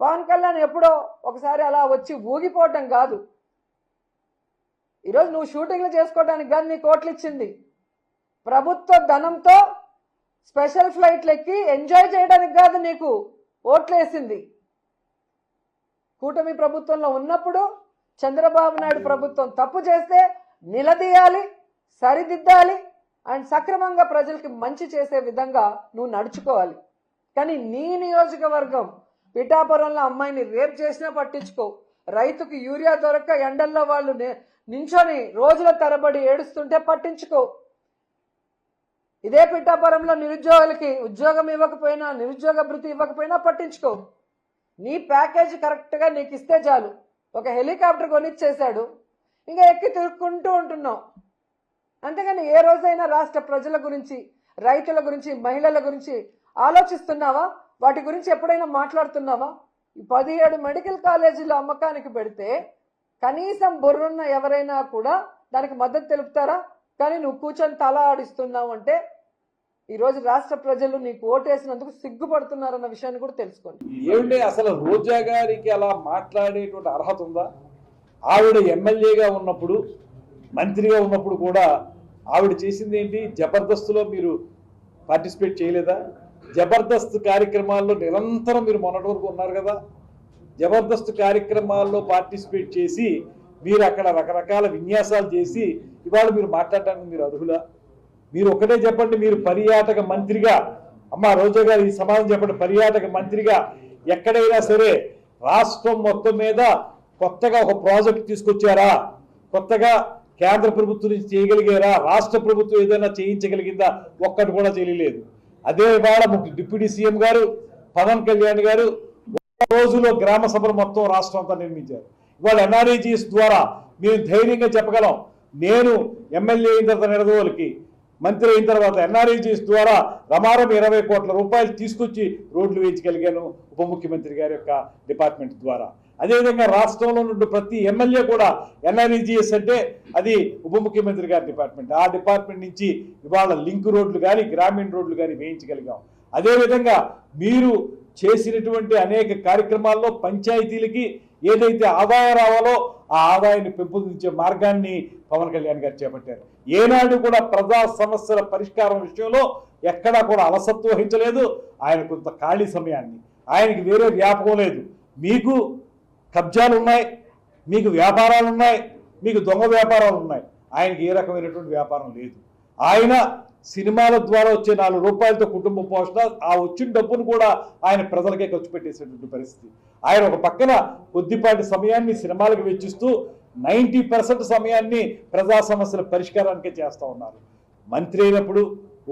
పవన్ కళ్యాణ్ ఎప్పుడో ఒకసారి అలా వచ్చి ఊగిపోవటం కాదు. ఈరోజు నువ్వు షూటింగ్లు చేసుకోవడానికి కాదు నీ కోట్లు ఇచ్చింది, ప్రభుత్వ ధనంతో స్పెషల్ ఫ్లైట్లు ఎక్కి ఎంజాయ్ చేయడానికి కాదు నీకు ఓట్లేసింది. కూటమి ప్రభుత్వంలో ఉన్నప్పుడు చంద్రబాబు నాయుడు ప్రభుత్వం తప్పు చేస్తే నిలదీయాలి, సరిదిద్దాలి అండ్ సక్రమంగా ప్రజలకి మంచి చేసే విధంగా నువ్వు నడుచుకోవాలి. కానీ నీ నియోజకవర్గం పిఠాపురంలో అమ్మాయిని రేప్ చేసినా పట్టించుకో, రైతుకు యూరియా దొరక్క ఎండల్లో వాళ్ళు నించొని రోజుల తరబడి ఏడుస్తుంటే పట్టించుకో, ఇదే పిఠాపురంలో నిరుద్యోగులకి ఉద్యోగం ఇవ్వకపోయినా నిరుద్యోగ భృతి ఇవ్వకపోయినా పట్టించుకో. నీ ప్యాకేజీ కరెక్ట్గా నీకు ఇస్తే చాలు. ఒక హెలికాప్టర్ కొనిచ్చేశాడు, ఇంకా ఎక్కి తిరుక్కుంటూ ఉంటున్నావు. అంతేగాని ఏ రోజైనా రాష్ట్ర ప్రజల గురించి, రైతుల గురించి, మహిళల గురించి ఆలోచిస్తున్నావా? వాటి గురించి ఎప్పుడైనా మాట్లాడుతున్నావా? 17 మెడికల్ కాలేజీలు అమ్మకానికి పెడితే కనీసం బుర్రున్న ఎవరైనా కూడా దానికి మద్దతు తెలుపుతారా? కానీ నువ్వు కూర్చొని తల ఆడిస్తున్నావు అంటే ఈరోజు రాష్ట్ర ప్రజలు నీకు ఓటేసినందుకు సిగ్గుపడుతున్నారన్న విషయాన్ని కూడా తెలుసుకోండి. ఏమిటి అసలు రోజా గారికి అలా మాట్లాడేటువంటి అర్హత ఉందా? ఆవిడ ఎమ్మెల్యేగా ఉన్నప్పుడు, మంత్రిగా ఉన్నప్పుడు కూడా ఆవిడ చేసింది ఏంటి? జబర్దస్త్లో మీరు పార్టిసిపేట్ చేయలేదా? జబర్దస్త్ కార్యక్రమాల్లో నిరంతరం మీరు మొన్నటి వరకు ఉన్నారు కదా. జబర్దస్త్ కార్యక్రమాల్లో పార్టిసిపేట్ చేసి మీరు అక్కడ రకరకాల విన్యాసాలు చేసి ఇవాళ మీరు మాట్లాడటానికి మీరు అర్హులా? మీరు ఒకటే చెప్పండి, మీరు పర్యాటక మంత్రిగా, అమ్మ రోజా గారు ఈ సమాధానం చెప్పండి, పర్యాటక మంత్రిగా ఎక్కడైనా సరే రాష్ట్రం మొత్తం మీద కొత్తగా ఒక ప్రాజెక్ట్ తీసుకొచ్చారా? కొత్తగా కేంద్ర ప్రభుత్వం నుంచి చేయగలిగారా? రాష్ట్ర ప్రభుత్వం ఏదైనా చేయించగలిగిందా? ఒక్కటి కూడా చేయలేదు. అదే ఇవాళ డిప్యూటీ సీఎం గారు పవన్ కళ్యాణ్ గారు ఒక రోజులో గ్రామ సభలు మొత్తం రాష్ట్రం అంతా నిర్మించారు. ఇవాళ ఎన్ఆర్ఈజీఎస్ ద్వారా మేము ధైర్యంగా చెప్పగలం, నేను ఎమ్మెల్యే అయిన తర్వాత నిడదవోలుకి మంత్రి అయిన తర్వాత ఎన్ఆర్ఈజీఎస్ ద్వారా రమారం 20 కోట్ల రూపాయలు తీసుకొచ్చి రోడ్లు వేయించగలిగాను ఉప ముఖ్యమంత్రి గారి యొక్క డిపార్ట్మెంట్ ద్వారా. అదేవిధంగా రాష్ట్రంలో ఉన్న ప్రతి ఎమ్మెల్యే కూడా ఎన్ఆర్ఈజీఎస్ అంటే అది ఉప ముఖ్యమంత్రి గారి డిపార్ట్మెంట్, ఆ డిపార్ట్మెంట్ నుంచి ఇవాళ లింక్ రోడ్లు కానీ గ్రామీణ రోడ్లు కానీ వేయించగలిగాం. అదేవిధంగా మీరు చేసినటువంటి అనేక కార్యక్రమాల్లో పంచాయతీలకి ఏదైతే ఆదాయం రావాలో ఆ ఆదాయాన్ని పెంపొందించే మార్గాన్ని పవన్ కళ్యాణ్ గారు చేపట్టారు. ఏనాడు కూడా ప్రజా సమస్యల పరిష్కారం విషయంలో ఎక్కడా కూడా అలసత్వం వహించలేదు. ఆయన కొంత ఖాళీ సమయాన్ని, ఆయనకి వేరే వ్యాపకం లేదు. మీకు కబ్జాలు ఉన్నాయి, మీకు వ్యాపారాలు ఉన్నాయి, మీకు దొంగ వ్యాపారాలు ఉన్నాయి. ఆయనకి ఏ రకమైనటువంటి వ్యాపారం లేదు. ఆయన సినిమాల ద్వారా వచ్చే 4 రూపాయలతో కుటుంబ పోషణ, ఆ వచ్చిన డబ్బును కూడా ఆయన ప్రజలకే ఖర్చు పెట్టేసేటువంటి పరిస్థితి. ఆయన ఒక పక్కన కొద్దిపాటి సమయాన్ని సినిమాలకు వెచ్చిస్తూ 90% సమయాన్ని ప్రజా సమస్యల పరిష్కారానికే చేస్తూ ఉన్నారు. మంత్రి అయినప్పుడు,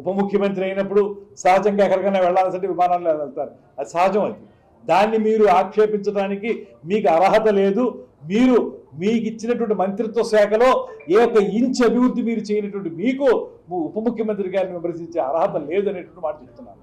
ఉప ముఖ్యమంత్రి అయినప్పుడు సహజంగా ఎక్కడికైనా వెళ్ళాల్సింటే విమానాల్లో వెళ్తారు, అది సహజం. అది దాన్ని మీరు ఆక్షేపించడానికి మీకు అర్హత లేదు. మీరు మీకు ఇచ్చినటువంటి మంత్రిత్వ శాఖలో ఏ ఒక్క ఇంచ్ అభివృద్ధి మీరు చేయనటువంటి మీకు ఉప ముఖ్యమంత్రి గారిని విమర్శించే అర్హత లేదు అనేటువంటి మాట చెప్తున్నారు.